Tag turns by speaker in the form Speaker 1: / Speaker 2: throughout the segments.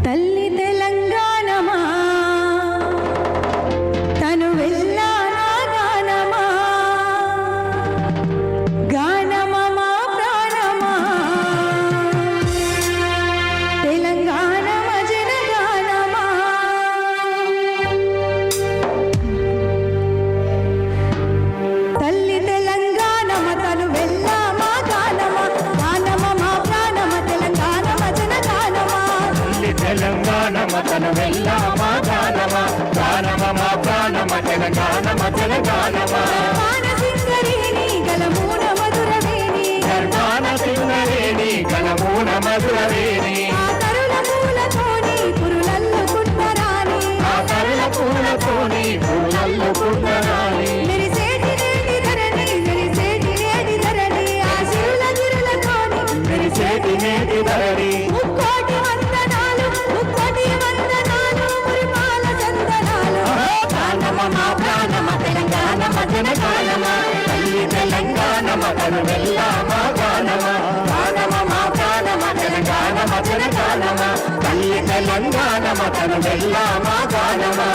Speaker 1: తల్లి తెలంగాణమా తను వెళ్ళానా గానమా గానమా మా ప్రాణమా తెలంగాణ మజన గానమా తల్లి తెలంగాణమ తను వెళ్ళామా గానమా గానమా మా ప్రాణమా తెలంగాణ మజన గానమా
Speaker 2: తెలంగాణమ తను వెళ్ళామా గానమా గానమ మా ప్రాణమ తెలంగాణ మజన గానమా
Speaker 1: సింగరేణి గలమూన మధురవేణి
Speaker 2: గర్భాన సింగరేణి గలమూన మధురవేణి
Speaker 1: ఆ తరుల పూలతోని పురులల్లుకుంటరాని
Speaker 2: ఆ తరుల పూలతోని పూలల్లుకుంటరాని
Speaker 1: మెరిసేటి నేటి ధరణి మెరిసేటి నేటి ధరణి ఆ శివుల గిరులతోని
Speaker 2: మెరిసేటి నేటి ధరణి
Speaker 1: ముక్కోటి వందనాలు మురిపాల చందనాలు
Speaker 2: గానమ మా ప్రాణమ తెలంగాణ మజన గానమా తల్లి తెలంగాణమ తను వెళ్ళామా గానమా గానమ మా ప్రాణమ తెలంగాణ మజన గానమా తల్లి తెలంగాణమ తను వెళ్ళామా గానమా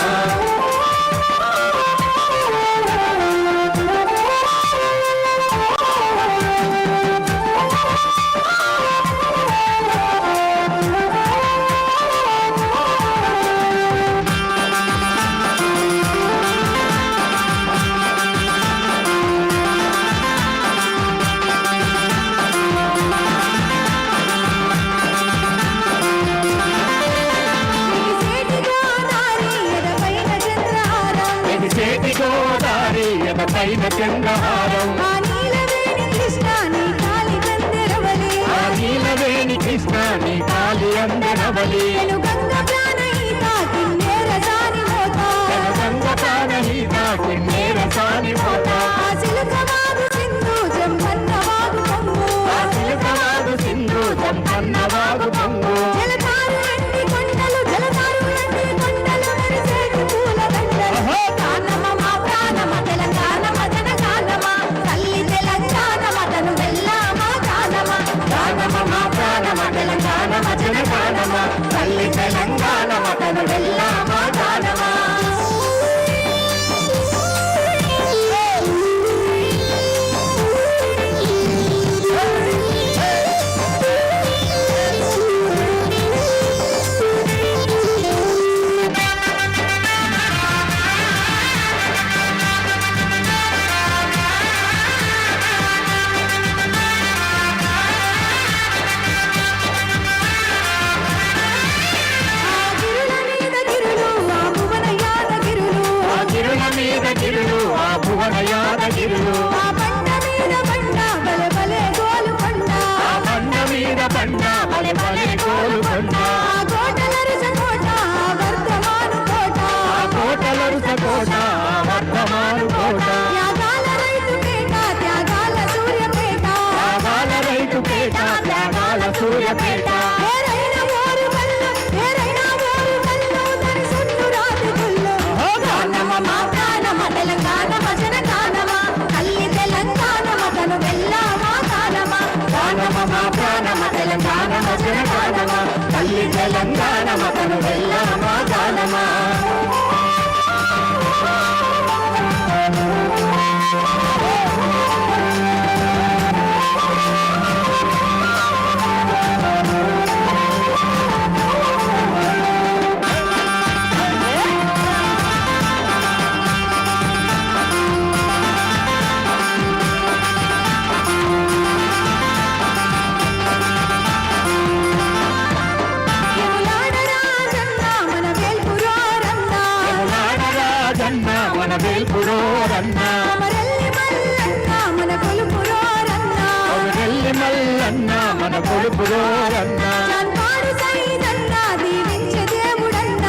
Speaker 1: మెరిసేటి గోదారి ఎదపైన చంద్రహారం
Speaker 2: పైన చంద్రహారం
Speaker 1: ఆ నీలవేణి కృష్ణ నీ కాలి బందెరవలి
Speaker 2: ఆ నీలవేణి కృష్ణ నీ కాలి అందరవలి
Speaker 1: నేను గంగ ప్రాణహిత కిన్నెర సాని మోత
Speaker 2: గంగ ప్రాణహిత కిన్నెర సాని మోత
Speaker 1: ఆ చిలుకవాగు సింధు జంపన్నవాగు పొంగు
Speaker 2: ఆ చిలుకవాగు సింధు జంపన్నవాగు పొంగు
Speaker 1: జలతారు ఎండి కొండలు మెరిసేటి పూల దండలు గానమ మా ప్రాణమ తెలంగాణ మజన గానమ తల్లి తెలంగాణమ తను వెళ్ళామా గానమ
Speaker 2: గానమ మా ప్రాణమ తెలంగాణ మజన గానమా తల్లి తెలంగాణమ తను వెళ్ళామా గానమా ఆ గిరుల మీద గిరులు ఆ భువన యాదగిరులు
Speaker 1: ఆ బండ మీద బండ బలె బలె గోలు కొండ
Speaker 2: ఆ బండ మీద బండ బలె బలె కోలు కొండ
Speaker 1: ఆ కోటలరుస కోట ఆ వర్ధమాను కోట
Speaker 2: ఆ కోటలరుస కోట ఆ వర్ధమాను కోట
Speaker 1: త్యాగాల రైతు పేట త్యాగాల సూర్యపేట
Speaker 2: త్యాగాల రైతు పేట త్యాగాల సూర్యపేట
Speaker 1: ఏరైన ఓరు కల్లు తని సున్ను రాతి గుళ్ళు గానమ మా ప్రాణమ తెలంగాణ మజన గానమ తల్లి తెలంగాణమ తను వెళ్ళామా గానమ
Speaker 2: గానమ మా ప్రాణమ తెలంగాణ మజన గానమా తల్లి తెలంగాణమ తను వెళ్ళామా గానమా
Speaker 1: యములాడ రాజన్న మన వేల్పురోరన్న
Speaker 2: యములాడ రాజన్న మన వేల్పురోరన్న
Speaker 1: అమరల్లి మల్లన్న మన కొలుపురోరన్న
Speaker 2: కొమరెల్లి మల్లన్న మన కొలుపురోరన్న
Speaker 1: చాన్పాడు సైదన్న దీవించే దేవుడన్న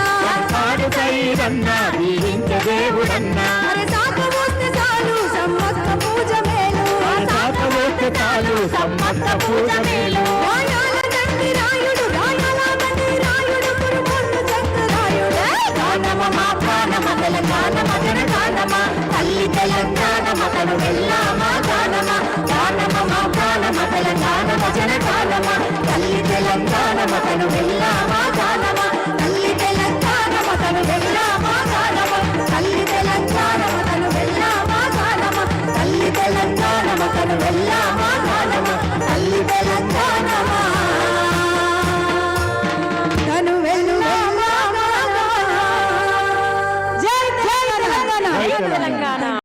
Speaker 2: పాడు సైదన్న దీవించే దేవుడన్న
Speaker 1: మరి సాకు మోస్తే చాలు సమ్మక్క పూజ మేలు
Speaker 2: సాకవోస్తే చాలు సమ్మక్క పూజ మేలు
Speaker 1: రాయాల దండి రాయుడు రాయాల దండి రాయుడు కురుకొండు చక్రాయుడు
Speaker 2: గానమ మా ప్రాణమ తెలంగాణ మజన గానమ తల్లి తెలంగాణ మతను వెళ్ళామా గానమ గానమ మా ప్రాణమ తెలంగాణ మజన గానమ గానమ తను వెళ్ళామా గానమ